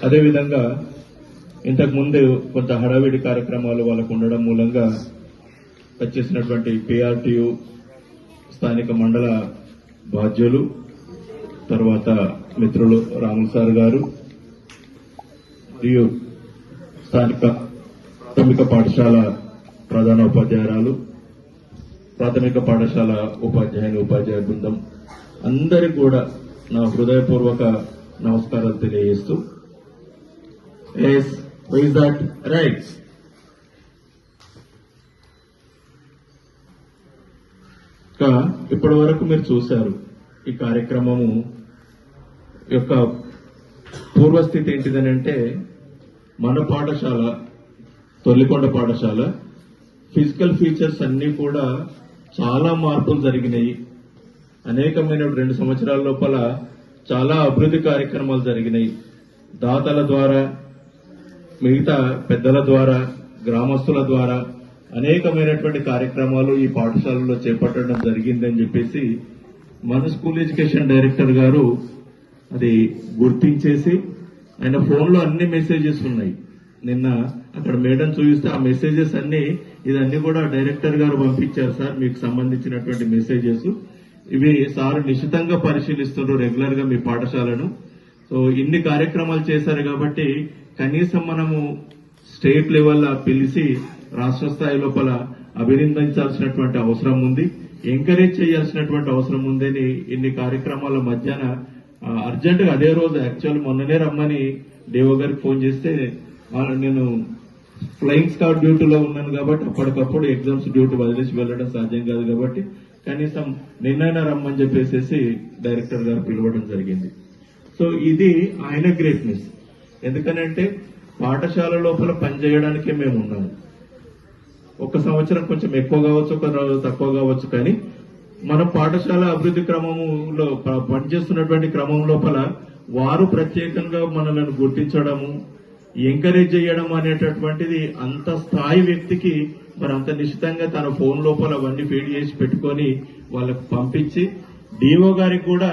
అదేవిధంగా ఇంతకు ముందు కొంత హడావిడి కార్యక్రమాలు వాళ్ళకు ఉండడం మూలంగా వచ్చేసినటువంటి పిఆర్టీయు స్థానిక మండల బాధ్యులు, తర్వాత మిత్రులు రాములు సార్ గారు మరియు స్థానిక ప్రాథమిక పాఠశాల ప్రధాన ఉపాధ్యాయురాలు, ప్రాథమిక పాఠశాల ఉపాధ్యాయ బృందం అందరికీ కూడా నా హృదయపూర్వక నమస్కారాలు తెలియజేస్తూ, రైట్ ఇప్పటి వరకు మీరు చూశారు ఈ కార్యక్రమము యొక్క పూర్వస్థితి ఏంటిదనంటే, మన పాఠశాల తొల్లికొండ పాఠశాల ఫిజికల్ ఫీచర్స్ అన్ని కూడా చాలా మార్పులు జరిగినాయి. అనేకమైన 2 సంవత్సరాల లోపల చాలా అభివృద్ధి కార్యక్రమాలు జరిగినాయి. దాతల ద్వారా, మిగతా పెద్దల ద్వారా, గ్రామస్తుల ద్వారా అనేకమైనటువంటి కార్యక్రమాలు ఈ పాఠశాలలో చేపట్టడం జరిగిందని చెప్పేసి మన స్కూల్ ఎడ్యుకేషన్ డైరెక్టర్ గారు అది గుర్తించేసి ఆయన ఫోన్లో అన్ని మెసేజెస్ ఉన్నాయి. నిన్న అక్కడ మేడం చూపిస్తే ఆ మెసేజెస్ అన్ని ఇదన్నీ కూడా డైరెక్టర్ గారు పంపించారు సార్, మీకు సంబంధించినటువంటి మెసేజెస్ ఇవి సార్ నిశితంగా పరిశీలిస్తున్నారు రెగ్యులర్ గా మీ పాఠశాలను. సో ఇన్ని కార్యక్రమాలు చేశారు కాబట్టి కనీసం మనము స్టేట్ లెవెల్ పిలిచి రాష్ట్ర స్థాయి లోపల అభినందించాల్సినటువంటి అవసరం ఉంది, ఎంకరేజ్ చేయాల్సినటువంటి అవసరం ఉందని ఇన్ని కార్యక్రమాల మధ్యాహ్న అర్జెంట్ గా అదే రోజు యాక్చువల్ మొన్ననే రమ్మని దేవో గారికి ఫోన్ చేస్తే నేను ఫ్లయింగ్ స్క్వాడ్ డ్యూటీలో ఉన్నాను కాబట్టి అప్పటికప్పుడు ఎగ్జామ్స్ డ్యూటీ వదిలేసి వెళ్లడం సాధ్యం కాదు కాబట్టి కనీసం నిన్నైనా రమ్మని చెప్పేసి డైరెక్టర్ గారు పిలవడం జరిగింది. సో ఇది ఆయన గ్రేట్నెస్. ఎందుకనంటే పాఠశాల లోపల పనిచేయడానికే మేము ఉన్నాము. ఒక సంవత్సరం కొంచెం ఎక్కువ కావచ్చు, ఒక తక్కువ కావచ్చు, కానీ మన పాఠశాల అభివృద్ధి క్రమంలో పనిచేస్తున్నటువంటి క్రమం లోపల వారు ప్రత్యేకంగా మనలను గుర్తించడము, ఎంకరేజ్ చేయడం అనేటటువంటిది అంత స్థాయి వ్యక్తికి మరి అంత నిశ్చితంగా తన ఫోన్ లోపల అవన్నీ ఫీడ్ చేసి పెట్టుకొని వాళ్ళకు పంపించి డిఓ గారికి కూడా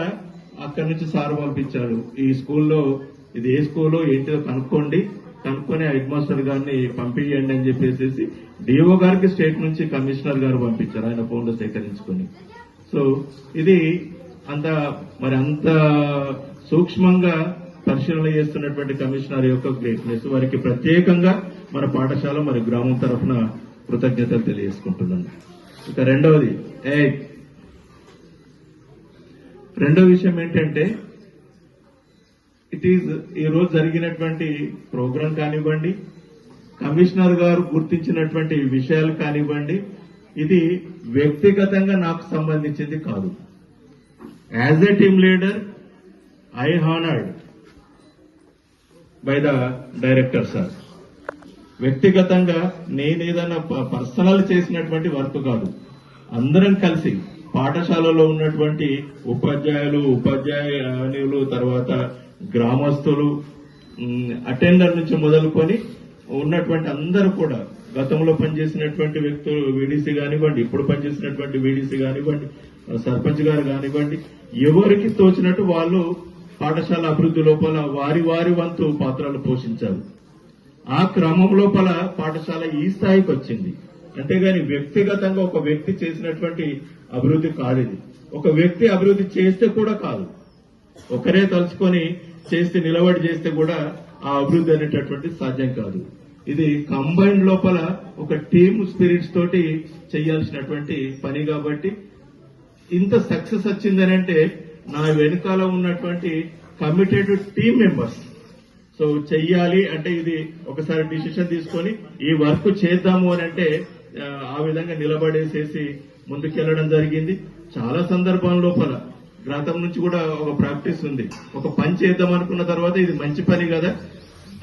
అక్కడి నుంచి సార్ పంపించారు, ఈ స్కూల్లో ఇది ఏ స్కూల్లో ఏంటిదో కనుక్కొని హెడ్ మాస్టర్ గారిని పంపించండి అని చెప్పేసి డిఓ గారికి స్టేట్ నుంచి కమిషనర్ గారు పంపించారు ఆయన ఫోన్లో సేకరించుకొని. సో ఇది అంత సూక్ష్మంగా పరిశీలన చేస్తున్నటువంటి కమిషనర్ యొక్క గ్రేట్నెస్. వారికి ప్రత్యేకంగా మన పాఠశాల మరి గ్రామం తరఫున కృతజ్ఞతలు తెలియజేసుకుంటున్నాను. ఇక రెండో విషయం ఏంటంటే ఈ రోజు జరిగినటువంటి ప్రోగ్రాం కానివ్వండి, కమిషనర్ గారు గుర్తించినటువంటి విషయాలు కానివ్వండి, ఇది వ్యక్తిగతంగా నాకు సంబంధించింది కాదు. As a team leader I honoured by the director sir. వ్యక్తిగతంగా నేనేదన్నా పర్సనల్ చేసినటువంటి వర్క్ కాదు, అందరం కలిసి పాఠశాలలో ఉన్నటువంటి ఉపాధ్యాయులు, తర్వాత గ్రామస్తులు, అటెండర్ నుంచి మొదలుకొని ఉన్నటువంటి అందరూ కూడా గతంలో పనిచేసినటువంటి వ్యక్తులు, వీడీసీ కానివ్వండి, ఇప్పుడు పనిచేసినటువంటి వీడీసీ కానివ్వండి, సర్పంచ్ గారు కానివ్వండి, ఎవరికి తోచినట్టు వాళ్ళు పాఠశాల అభివృద్ధి లోపల వారి వంతు పాత్రలు పోషించారు. ఆ క్రమం లోపల పాఠశాల ఈ స్థాయికి వచ్చింది. అంతేగాని వ్యక్తిగతంగా ఒక వ్యక్తి చేసినటువంటి అభివృద్ధి కాదు ఇది. ఒక వ్యక్తి అభివృద్ధి చేస్తే కూడా కాదు, ఒకరే తలుచుకొని చేస్తే నిలబడి చేస్తే కూడా ఆ అభివృద్ధి అనేటటువంటి సాధ్యం కాదు. ఇది కంబైన్డ్ లోపల ఒక టీమ్ స్పిరిట్స్ తోటి చేయాల్సినటువంటి పని. కాబట్టి ఇంత సక్సెస్ వచ్చిందనంటే నా వెనుకాల ఉన్నటువంటి కమిటెడ్ టీమ్ మెంబర్స్. సో చెయ్యాలి అంటే ఇది ఒకసారి డిసిషన్ తీసుకొని ఈ వర్క్ చేద్దాము అని అంటే ఆ విధంగా నిలబడేసేసి ముందుకెళ్లడం జరిగింది. చాలా సందర్భాల లోపల గతం నుంచి కూడా ఒక ప్రాక్టీస్ ఉంది, ఒక పని చేద్దాం అనుకున్న తర్వాత ఇది మంచి పని కదా,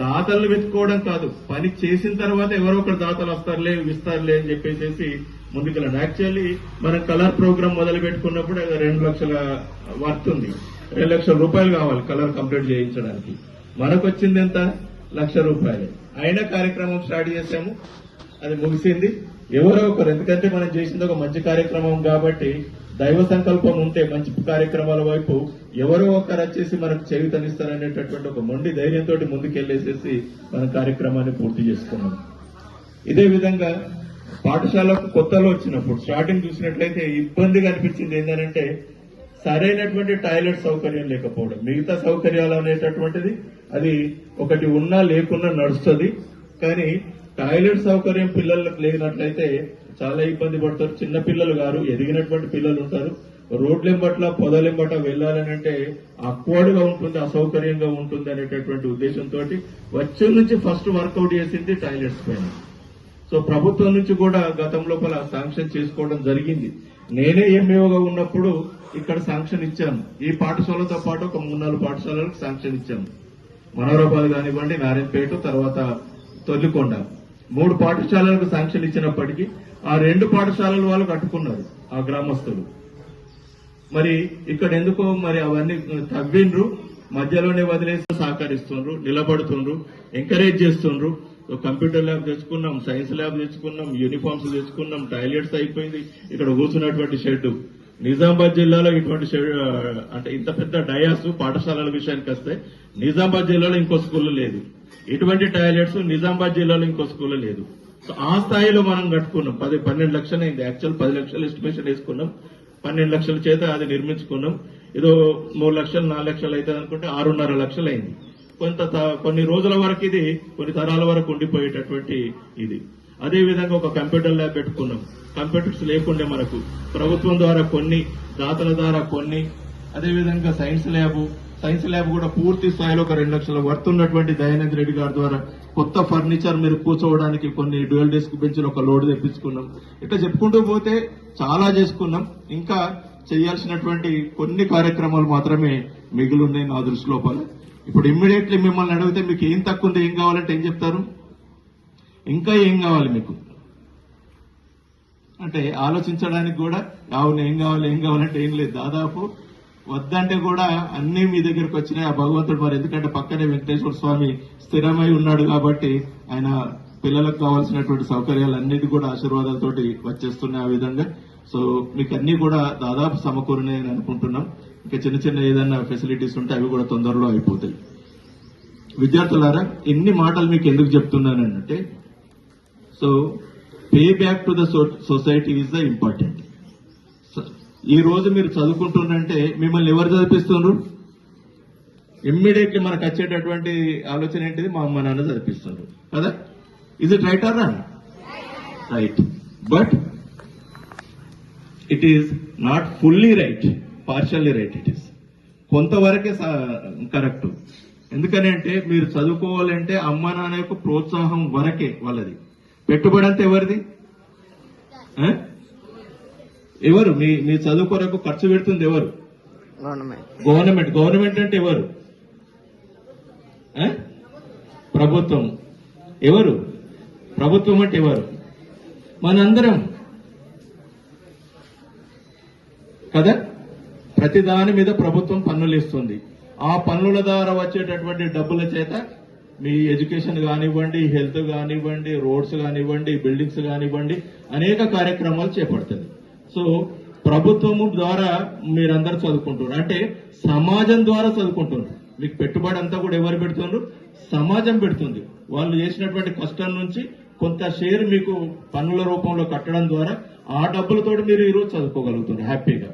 దాతలను వెతుక్కోవడం కాదు, పని చేసిన తర్వాత ఎవరో ఒకరు దాతలు వస్తారులే ఇస్తారులే అని చెప్పేసి ముందుకెళ్ళండి. యాక్చువల్లీ మనం కలర్ ప్రోగ్రామ్ మొదలు పెట్టుకున్నప్పుడు 2 లక్షల వర్త్ ఉంది, 2 లక్షల రూపాయలు కావాలి కలర్ కంప్లీట్ చేయించడానికి. మనకు వచ్చింది ఎంత? 1 లక్ష రూపాయలు. అయినా కార్యక్రమం స్టార్ట్ చేశాము, అది ముగిసింది. ఎవరో ఒకరు, ఎందుకంటే మనం చేసింది ఒక మంచి కార్యక్రమం కాబట్టి దైవ సంకల్పం ఉంటే మంచి కార్యక్రమాల వైపు ఎవరో ఒకరు వచ్చేసి మనకు చేయుతనిస్తారనేటటువంటి ఒక మొండి ధైర్యంతో ముందుకెళ్లేసేసి మన కార్యక్రమాన్ని పూర్తి చేసుకున్నాం. ఇదే విధంగా పాఠశాలకు కొత్తలో వచ్చినప్పుడు స్టార్టింగ్ చూసినట్లయితే ఇబ్బందిగా అనిపించింది ఏంటంటే సరైనటువంటి టాయిలెట్ సౌకర్యం లేకపోవడం. మిగతా సౌకర్యాలు అనేటటువంటిది అది ఒకటి ఉన్నా లేకున్నా నడుస్తుంది, కానీ టాయిలెట్ సౌకర్యం పిల్లలకు లేనట్లయితే చాలా ఇబ్బంది పడతారు. చిన్న పిల్లలు గారు, ఎదిగినటువంటి పిల్లలు ఉంటారు. రోడ్లెంబట్ల పొదలెంబట వెళ్లాలని అంటే అక్వర్డ్గా ఉంటుంది, అసౌకర్యంగా ఉంటుంది అనేటటువంటి ఉద్దేశంతో వచ్చే నుంచి ఫస్ట్ వర్కౌట్ చేసింది టాయిలెట్స్ పైన. సో ప్రభుత్వం నుంచి కూడా గతం లోపల శాంక్షన్ చేసుకోవడం జరిగింది. నేనే ఎంఈఓగా ఉన్నప్పుడు ఇక్కడ శాంక్షన్ ఇచ్చాను. ఈ పాఠశాలతో పాటు ఒక 3-4 పాఠశాలలకు శాంక్షన్ ఇచ్చాము. మనోరాబాద్ కానివ్వండి, నారాయణపేట, తర్వాత తొల్లికొండ 3 పాఠశాలలకు శాంక్షన్ ఇచ్చినప్పటికీ ఆ 2 పాఠశాలల వాళ్ళు కట్టుకున్నారు ఆ గ్రామస్తులు. మరి ఇక్కడ ఎందుకో మరి అవన్నీ తవ్విండ్రు, మధ్యలోనే వదిలేసి సహకరిస్తుండ్రు, నిలబడుతుండ్రు, ఎంకరేజ్ చేస్తుండ్రు. కంప్యూటర్ ల్యాబ్ తెచ్చుకున్నాం, సైన్స్ ల్యాబ్ తెచ్చుకున్నాం, యూనిఫామ్స్ తెచ్చుకున్నాం, టాయిలెట్స్ అయిపోయింది. ఇక్కడ కూర్చున్నటువంటి షెడ్ నిజామాబాద్ జిల్లాలో ఇటువంటి షెడ్ అంటే ఇంత పెద్ద డయాస్ పాఠశాలల విషయానికి వస్తే నిజామాబాద్ జిల్లాలో ఇంకో స్కూల్ లేదు. ఇటువంటి టాయిలెట్స్ నిజామాబాద్ జిల్లాలో ఇంకో స్కూల్ లేదు. సో ఆ స్థాయిలో మనం కట్టుకున్నాం. 12 లక్షలు అయింది. యాక్చువల్ 10 లక్షలు ఎస్టిమేషన్ వేసుకున్నాం. 12 లక్షల చేత అది నిర్మించుకున్నాం. ఏదో 3 లక్షలు 4 లక్షలు అవుతుంది అనుకుంటే 6.5 లక్షలు అయింది. కొన్ని రోజుల వరకు ఇది కొన్ని తరాల వరకు ఉండిపోయేటటువంటి ఇది. అదేవిధంగా ఒక కంప్యూటర్ ల్యాబ్ పెట్టుకున్నాం. కంప్యూటర్స్ లేకుండే మనకు ప్రభుత్వం ద్వారా కొన్ని, దాతల ద్వారా కొన్ని. అదేవిధంగా సైన్స్ ల్యాబ్ కూడా పూర్తి స్థాయిలో ఒక 2 లక్షల వర్త్ ఉన్నటువంటి దయానంద్ రెడ్డి గారి ద్వారా కొత్త ఫర్నిచర్ మీరు కూర్చోవడానికి కొన్ని డ్యూయల్ డెస్క్ బెంచ్లు ఒక లోడ్ తెప్పించుకున్నాం. ఇట్లా చెప్పుకుంటూ పోతే చాలా చేసుకున్నాం. ఇంకా చేయాల్సినటువంటి కొన్ని కార్యక్రమాలు మాత్రమే మిగిలి ఉన్నాయి నా దృష్టి లోపల. ఇప్పుడు ఇమ్మీడియట్లీ మిమ్మల్ని అడిగితే మీకు ఏం తక్కువ ఉంది, ఏం కావాలంటే ఏం చెప్తారు? ఇంకా ఏం కావాలి మీకు అంటే ఆలోచించడానికి కూడా అవును ఏం కావాలంటే ఏం లేదు. దాదాపు వద్దంటే కూడా అన్ని మీ దగ్గరకు వచ్చినాయి. ఆ భగవంతుడు మరి ఎందుకంటే పక్కనే వెంకటేశ్వర స్వామి స్థిరమై ఉన్నాడు కాబట్టి ఆయన పిల్లలకు కావాల్సినటువంటి సౌకర్యాలన్నిటి కూడా ఆశీర్వాదాలతోటి వచ్చేస్తున్నాయి ఆ విధంగా. సో మీకు అన్ని కూడా దాదాపు సమకూరినాయని అనుకుంటున్నాం. ఇంకా చిన్న ఏదైనా ఫెసిలిటీస్ ఉంటే అవి కూడా తొందరలో అయిపోతాయి. విద్యార్థులారా, ఇన్ని మాటలు మీకు ఎందుకు చెప్తున్నానంటే, so pay back to the society is the important. ఈ రోజు మీరు చదువుకుంటున్నంటే మిమ్మల్ని ఎవరు చదివిస్తున్నారు? ఇమ్మీడియట్లీ మనకు వచ్చేటటువంటి ఆలోచన ఏంటిది? మా అమ్మ నాన్న చదివిస్తున్నారు కదా. Is it right or wrong? Right. But it is not fully right, partially right. It is కొంతవరకే కరెక్ట్. ఎందుకని అంటే మీరు చదువుకోవాలంటే అమ్మ నాన్న యొక్క ప్రోత్సాహం వరకే వాళ్ళది. పెట్టుబడి అంతా ఎవరిది? ఎవరు? మీ చదువు కొరకు ఖర్చు పెడుతుంది ఎవరు? గవర్నమెంట్ అంటే ఎవరు? ప్రభుత్వం. ఎవరు ప్రభుత్వం అంటే ఎవరు? మనందరం కదా. ప్రతి దాని మీద ప్రభుత్వం పన్నులు ఇస్తుంది. ఆ పన్నుల ద్వారా వచ్చేటటువంటి డబ్బుల చేత మీ ఎడ్యుకేషన్ కానివ్వండి, హెల్త్ కానివ్వండి, రోడ్స్ కానివ్వండి, బిల్డింగ్స్ కానివ్వండి, అనేక కార్యక్రమాలు చేపడుతుంది. సో ప్రభుత్వము ద్వారా మీరందరూ చదువుకుంటున్నారు అంటే సమాజం ద్వారా చదువుకుంటున్నారు. మీకు పెట్టుబడి అంతా కూడా ఎవరు పెడుతున్నారు? సమాజం పెడుతుంది. వాళ్ళు చేసినటువంటి కష్టం నుంచి కొంత షేర్ మీకు పన్నుల రూపంలో కట్టడం ద్వారా ఆ డబ్బులతో మీరు ఈరోజు చదువుకోగలుగుతున్నారు హ్యాపీగా.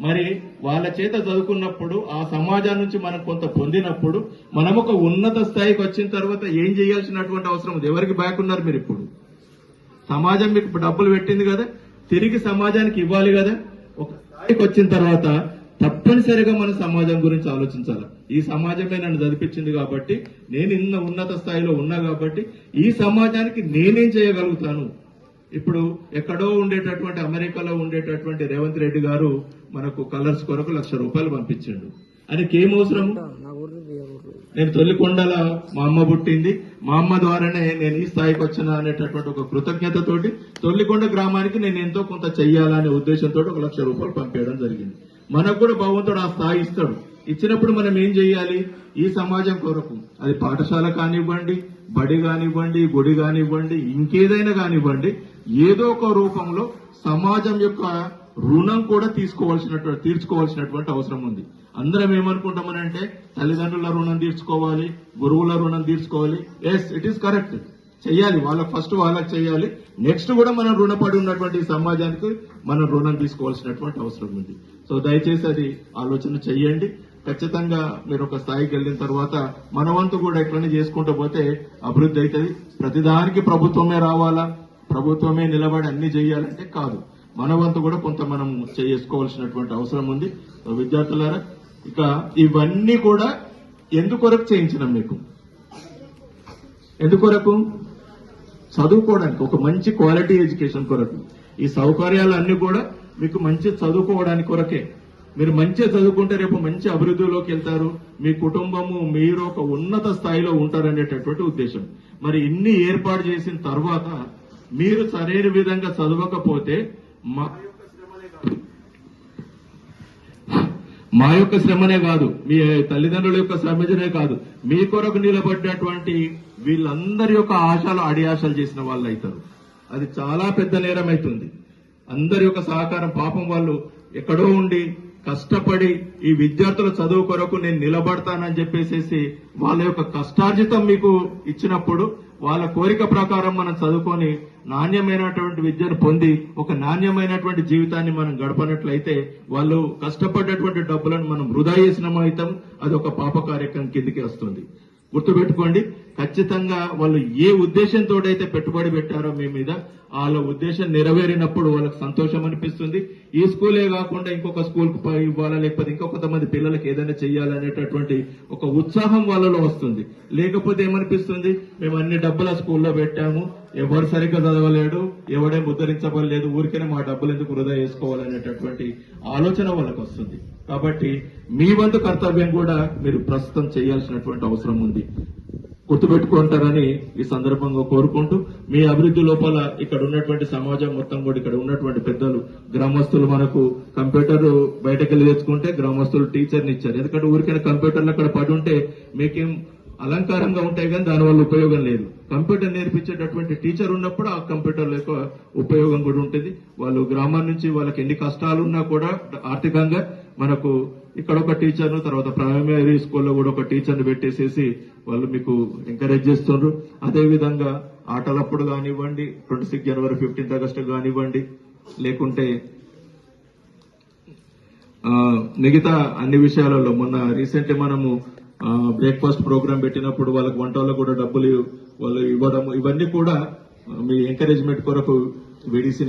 మరి వాళ్ళ చేత చదువుకున్నప్పుడు ఆ సమాజం నుంచి మనం కొంత పొందినప్పుడు మనం ఒక ఉన్నత స్థాయికి వచ్చిన తర్వాత ఏం చేయాల్సినటువంటి అవసరం ఉంది? ఎవరికి బ్యాక్ ఉన్నారు మీరు? ఇప్పుడు సమాజం మీకు డబ్బులు పెట్టింది కదా, తిరిగి సమాజానికి ఇవ్వాలి కదా. ఒక స్థాయికి వచ్చిన తర్వాత తప్పనిసరిగా మన సమాజం గురించి ఆలోచించాలి. ఈ సమాజమే నన్ను చదివించింది కాబట్టి, నేను ఇన్న ఉన్నత స్థాయిలో ఉన్నా కాబట్టి ఈ సమాజానికి నేనేం చేయగలుగుతాను. ఇప్పుడు ఎక్కడో ఉండేటటువంటి అమెరికాలో ఉండేటటువంటి రేవంత్ రెడ్డి గారు మనకు కలర్స్ కొరకు ₹1,00,000 పంపించిండు. ఆయనకి ఏం అవసరము? నేను తొల్లికొండల మా అమ్మ పుట్టింది, మా అమ్మ ద్వారానే నేను ఈ స్థాయికి వచ్చిన అనేటటువంటి ఒక కృతజ్ఞతతోటి తొల్లికొండ గ్రామానికి నేను ఎంతో కొంత చెయ్యాలనే ఉద్దేశంతో ₹1,00,000 పంపేయడం జరిగింది. మనకు కూడా భగవంతుడు ఆ స్థాయి ఇస్తాడు. ఇచ్చినప్పుడు మనం ఏం చేయాలి? ఈ సమాజం కొరకు, అది పాఠశాల కానివ్వండి, బడి కానివ్వండి, గుడి కానివ్వండి, ఇంకేదైనా కానివ్వండి, ఏదో ఒక రూపంలో సమాజం యొక్క రుణం కూడా తీర్చుకోవాల్సినటువంటి అవసరం ఉంది. అందరం ఏమనుకుంటామనంటే తల్లిదండ్రుల రుణం తీర్చుకోవాలి, గురువుల రుణం తీర్చుకోవాలి. ఎస్, ఇట్ ఈస్ కరెక్ట్, చెయ్యాలి. వాళ్ళకి చెయ్యాలి. నెక్స్ట్ కూడా మనం రుణపడి ఉన్నటువంటి సమాజానికి మనం రుణం తీసుకోవాల్సినటువంటి అవసరం ఉంది. సో దయచేసి అది ఆలోచన చెయ్యండి. ఖచ్చితంగా మీరు ఒక స్థాయికి వెళ్ళిన తర్వాత మన వంతు కూడా ఎట్లనే చేసుకుంటూ పోతే అభివృద్ధి అవుతుంది. ప్రతిదానికి ప్రభుత్వమే రావాలా, ప్రభుత్వమే నిలబడి అన్ని చేయాలంటే కాదు. మన వంతు కూడా కొంత మనం చేసుకోవాల్సినటువంటి అవసరం ఉంది. విద్యార్థులారా, ఇక ఇవన్నీ కూడా ఎందుకొరకు చేయించినాం మీకు? ఎందుకొరకు? చదువుకోవడానికి, ఒక మంచి క్వాలిటీ ఎడ్యుకేషన్ కొరకు. ఈ సౌకర్యాలన్నీ కూడా మీకు మంచి చదువుకోవడానికి కొరకే. మీరు మంచిగా చదువుకుంటే రేపు మంచి అభివృద్ధిలోకి వెళ్తారు, మీ కుటుంబము మీరు ఒక ఉన్నత స్థాయిలో ఉంటారనేటటువంటి ఉద్దేశం. మరి ఇన్ని ఏర్పాటు చేసిన తర్వాత మీరు సరైన విధంగా చదవకపోతే మా యొక్క శ్రమనే కాదు, మీ తల్లిదండ్రుల యొక్క శ్రమనే కాదు, మీ కొరకు నిలబడినటువంటి వీళ్ళందరి యొక్క ఆశలు అడియాశలు చేసిన వాళ్ళు అవుతారు. అది చాలా పెద్ద నేరం అవుతుంది. అందరి యొక్క సహకారం, పాపం వాళ్ళు ఎక్కడో ఉండి కష్టపడి ఈ విద్యార్థుల చదువు కొరకు నేను నిలబడతానని చెప్పేసి వాళ్ళ యొక్క కష్టార్జితం మీకు ఇచ్చినప్పుడు వాళ్ళ కోరిక ప్రకారం మనం చదువుకొని నాణ్యమైనటువంటి విద్యను పొంది ఒక నాణ్యమైనటువంటి జీవితాన్ని మనం గడపనట్లయితే వాళ్ళు కష్టపడ్డటువంటి డబ్బులను మనం వృధా చేసినమైతాం. అది ఒక పాప కార్యక్రమం కిందికి వస్తుంది. గుర్తుపెట్టుకోండి, ఖచ్చితంగా వాళ్ళు ఏ ఉద్దేశంతో అయితే పెట్టుబడి పెట్టారో మీ మీద, వాళ్ళ ఉద్దేశం నెరవేరినప్పుడు వాళ్ళకి సంతోషం అనిపిస్తుంది. ఈ స్కూలే కాకుండా ఇంకొక స్కూల్కి ఇవ్వాలా, లేకపోతే ఇంకొంతమంది పిల్లలకి ఏదైనా చెయ్యాలనేటటువంటి ఒక ఉత్సాహం వాళ్ళలో వస్తుంది. లేకపోతే ఏమనిపిస్తుంది, మేము అన్ని డబ్బుల స్కూల్లో పెట్టాము, ఎవరు సరిగ్గా చదవలేడు, ఎవడే ముద్రించబడలేదు, ఊరికనే మా డబ్బులు ఎందుకు వృధా చేసుకోవాలనేటటువంటి ఆలోచన వాళ్ళకి వస్తుంది. కాబట్టి మీ వంతు కర్తవ్యం కూడా మీరు ప్రస్తుతం చేయాల్సినటువంటి అవసరం ఉంది. గుర్తుపెట్టుకుంటారని ఈ సందర్భంగా కోరుకుంటూ, మీ అభివృద్ధి లోపల ఇక్కడ ఉన్నటువంటి సమాజం మొత్తం కూడా, ఇక్కడ ఉన్నటువంటి పెద్దలు, గ్రామస్తులు మనకు కంప్యూటర్ బయటకెళ్ళి తెచ్చుకుంటే గ్రామస్తులు టీచర్ని ఇచ్చారు. ఎందుకంటే ఊరికైనా కంప్యూటర్లు అక్కడ పడి ఉంటే మీకేం అలంకారంగా ఉంటాయి, కానీ దానివల్ల ఉపయోగం లేదు. కంప్యూటర్ నేర్పించేటటువంటి టీచర్ ఉన్నప్పుడు ఆ కంప్యూటర్ యొక్క ఉపయోగం కూడా ఉంటుంది. వాళ్ళు గ్రామం నుంచి వాళ్ళకి ఎన్ని కష్టాలున్నా కూడా ఆర్థికంగా మనకు ఇక్కడ ఒక టీచర్ను, తర్వాత ప్రైమరీ స్కూల్లో కూడా ఒక టీచర్ని పెట్టేసేసి వాళ్ళు మీకు ఎంకరేజ్ చేస్తున్నారు. అదేవిధంగా ఆటలప్పుడు కానివ్వండి, 26 జనవరి 15 ఆగస్టు కానివ్వండి, లేకుంటే మిగతా అన్ని విషయాలలో మొన్న రీసెంట్లీ మనము బ్రేక్ఫాస్ట్ ప్రోగ్రామ్ పెట్టినప్పుడు వాళ్ళకి వంటల్లో కూడా డబ్బులు వాళ్ళు ఇవ్వడం, ఇవన్నీ కూడా మీ ఎంకరేజ్మెంట్ కొరకు వీడీసీ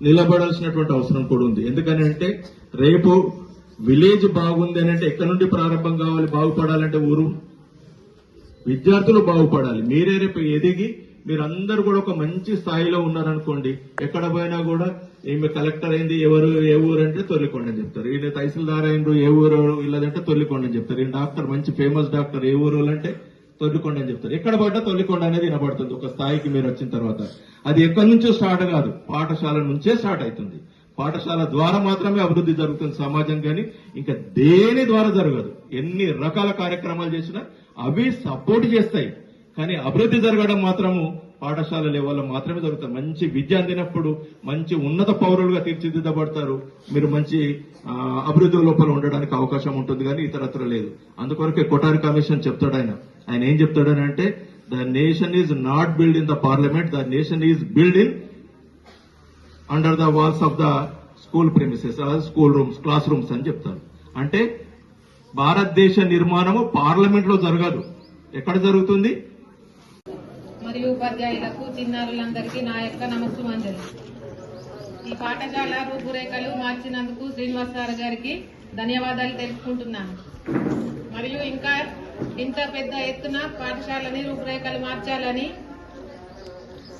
నిలబడాల్సినటువంటి అవసరం కూడా ఉంది. ఎందుకని అంటే రేపు విలేజ్ బాగుంది అని అంటే ఎక్కడి నుండి ప్రారంభం కావాలి? బాగుపడాలంటే ఊరు, విద్యార్థులు బాగుపడాలి. మీరే రేపు ఎదిగి మీరందరూ కూడా ఒక మంచి స్థాయిలో ఉన్నారనుకోండి, ఎక్కడ పోయినా కూడా ఈమె కలెక్టర్ అయింది, ఎవరు ఏ ఊరు అంటే తొల్లికొండ అని చెప్తారు. ఈయన తహసీల్దార్ అయిండు, ఏ ఊరు ఇల్లదంటే తొల్లికొండ అని చెప్తారు. ఈయన డాక్టర్, మంచి ఫేమస్ డాక్టర్, ఏ ఊరు అంటే తొల్లికొండ అని చెప్తారు. ఎక్కడ పడ్డా తొల్లికొండ అనేది వినబడుతుంది. ఒక స్థాయికి మీరు వచ్చిన తర్వాత అది ఎక్కడి నుంచో స్టార్ట్ కాదు, పాఠశాల నుంచే స్టార్ట్ అవుతుంది. పాఠశాల ద్వారా మాత్రమే అభివృద్ధి జరుగుతుంది సమాజం, కానీ ఇంకా దేని ద్వారా జరగదు. ఎన్ని రకాల కార్యక్రమాలు చేసినా అవి సపోర్ట్ చేస్తాయి, కానీ అభివృద్ధి జరగడం మాత్రము పాఠశాల లెవెల్లో మాత్రమే జరుగుతుంది. మంచి విద్య అందినప్పుడు మంచి ఉన్నత పౌరులుగా తీర్చిదిద్దబడతారు. మీరు మంచి అభివృద్ధి లోపల ఉండడానికి అవకాశం ఉంటుంది, కానీ ఇతరత్ర లేదు. అందుకొరకే కొఠారి కమిషన్ చెప్తాడు. ఆయన ఏం చెప్తాడని అంటే, the nation is not build in the parliament, the nation is build in under the walls of the school premises, school rooms, class rooms అని చెప్తారు. అంటే భారతదేశ నిర్మాణము పార్లమెంట్ లో జరగదు, ఎక్కడ జరుగుతుంది? మరియు ఉపాధ్యాయులకు, చిన్నారులందరికీ నా యొక్క నమస్సుమాంజలి. ఈ పాఠశాల రూపురేఖలు మార్చినందుకు శ్రీనివాస్ సార్ గారికి ధన్యవాదాలు తెలుపుకుంటున్నాను. మరియు ఇంకా ఇంత పెద్ద ఎత్తున పాఠశాలని రూపురేఖలు మార్చాలని,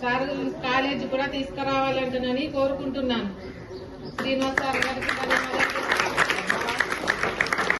సార్ కాలేజీ కూడా తీసుకురావాలంటునని కోరుకుంటున్నాను. శ్రీనివాస్ సార్ గారికి ధన్యవాదాలు.